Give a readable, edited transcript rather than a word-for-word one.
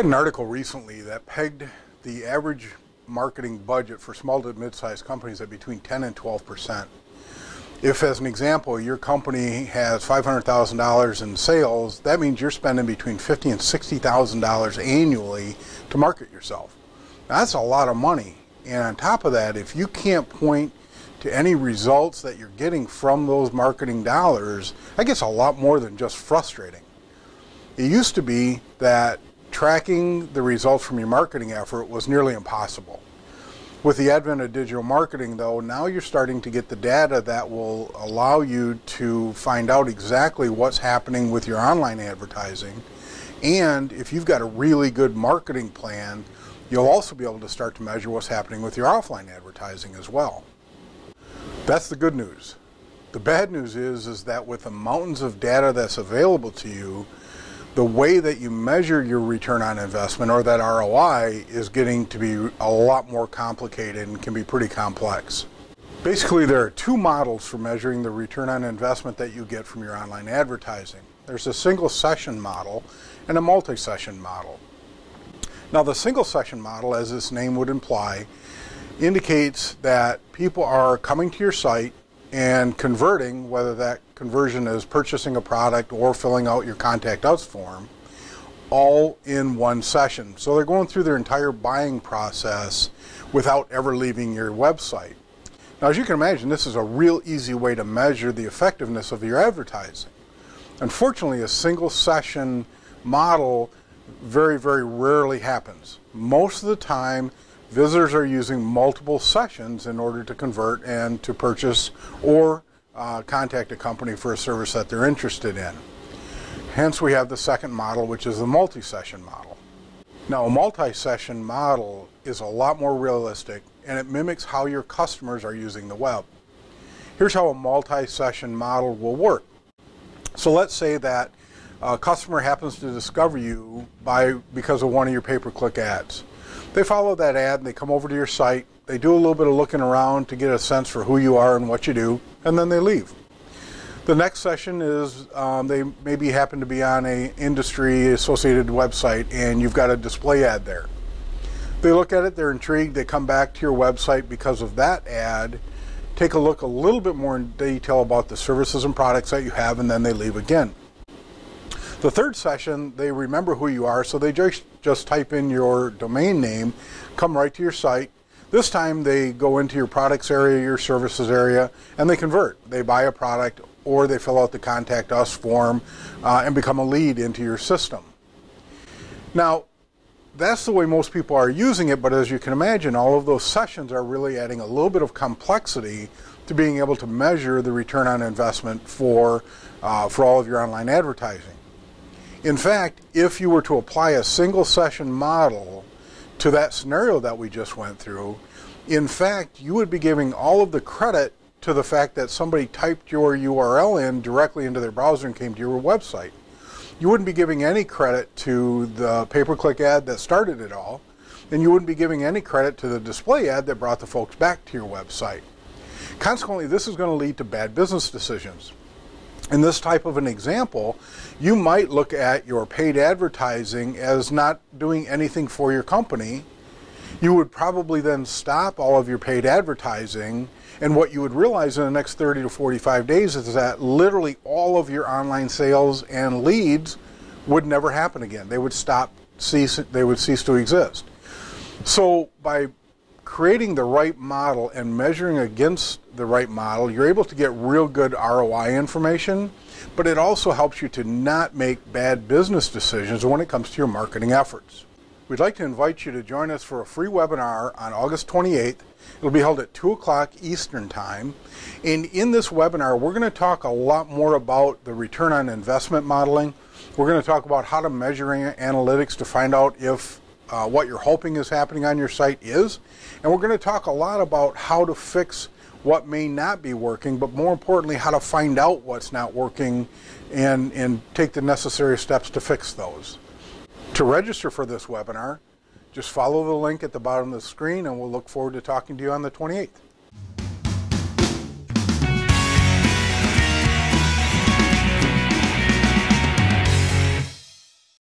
read an article recently that pegged the average marketing budget for small to mid-sized companies at between 10 and 12%. If, as an example, your company has $500,000 in sales, that means you're spending between $50,000 and $60,000 annually to market yourself. Now, that's a lot of money. And on top of that, if you can't point to any results that you're getting from those marketing dollars, that gets a lot more than just frustrating. It used to be that tracking the results from your marketing effort was nearly impossible. With the advent of digital marketing, though, now you're starting to get the data that will allow you to find out exactly what's happening with your online advertising. And if you've got a really good marketing plan, you'll also be able to start to measure what's happening with your offline advertising as well. That's the good news. The bad news is that with the mountains of data that's available to you, the way that you measure your return on investment, or that ROI, is getting to be a lot more complicated and can be pretty complex. Basically, there are two models for measuring the return on investment that you get from your online advertising. There's a single session model and a multi-session model. Now, the single session model, as its name would imply, indicates that people are coming to your site and converting, whether that conversion is purchasing a product or filling out your Contact Us form, all in one session. So they're going through their entire buying process without ever leaving your website. Now, as you can imagine, this is a real easy way to measure the effectiveness of your advertising. Unfortunately, a single session model very, very rarely happens. Most of the time, visitors are using multiple sessions in order to convert and to purchase or contact a company for a service that they're interested in. Hence, we have the second model, which is the multi-session model. Now, a multi-session model is a lot more realistic, and it mimics how your customers are using the web. Here's how a multi-session model will work. So let's say that a customer happens to discover you because of one of your pay-per-click ads. They follow that ad and they come over to your site. They do a little bit of looking around to get a sense for who you are and what you do, and then they leave. The next session is they maybe happen to be on an industry-associated website and you've got a display ad there. They look at it, they're intrigued, they come back to your website because of that ad, take a look a little bit more in detail about the services and products that you have, and then they leave again. The third session, they remember who you are, so they just type in your domain name, come right to your site. This time they go into your products area, your services area, and they convert. They buy a product or they fill out the Contact Us form and become a lead into your system. Now, that's the way most people are using it, but as you can imagine, all of those sessions are really adding a little bit of complexity to being able to measure the return on investment for all of your online advertising. In fact, if you were to apply a single session model to that scenario that we just went through, in fact, you would be giving all of the credit to the fact that somebody typed your URL in directly into their browser and came to your website. You wouldn't be giving any credit to the pay-per-click ad that started it all, and you wouldn't be giving any credit to the display ad that brought the folks back to your website. Consequently, this is going to lead to bad business decisions. In this type of an example, you might look at your paid advertising as not doing anything for your company. You would probably then stop all of your paid advertising, and what you would realize in the next 30 to 45 days is that literally all of your online sales and leads would never happen again. They would cease to exist. So by creating the right model and measuring against the right model, you're able to get real good ROI information, but it also helps you to not make bad business decisions when it comes to your marketing efforts. We'd like to invite you to join us for a free webinar on August 28th. It'll be held at 2 o'clock Eastern Time. And in this webinar, we're going to talk a lot more about the return on investment modeling. We're going to talk about how to measure analytics to find out if what you're hoping is happening on your site is. And we're going to talk a lot about how to fix what may not be working, but more importantly, how to find out what's not working and take the necessary steps to fix those. To register for this webinar, just follow the link at the bottom of the screen, and we'll look forward to talking to you on the 28th.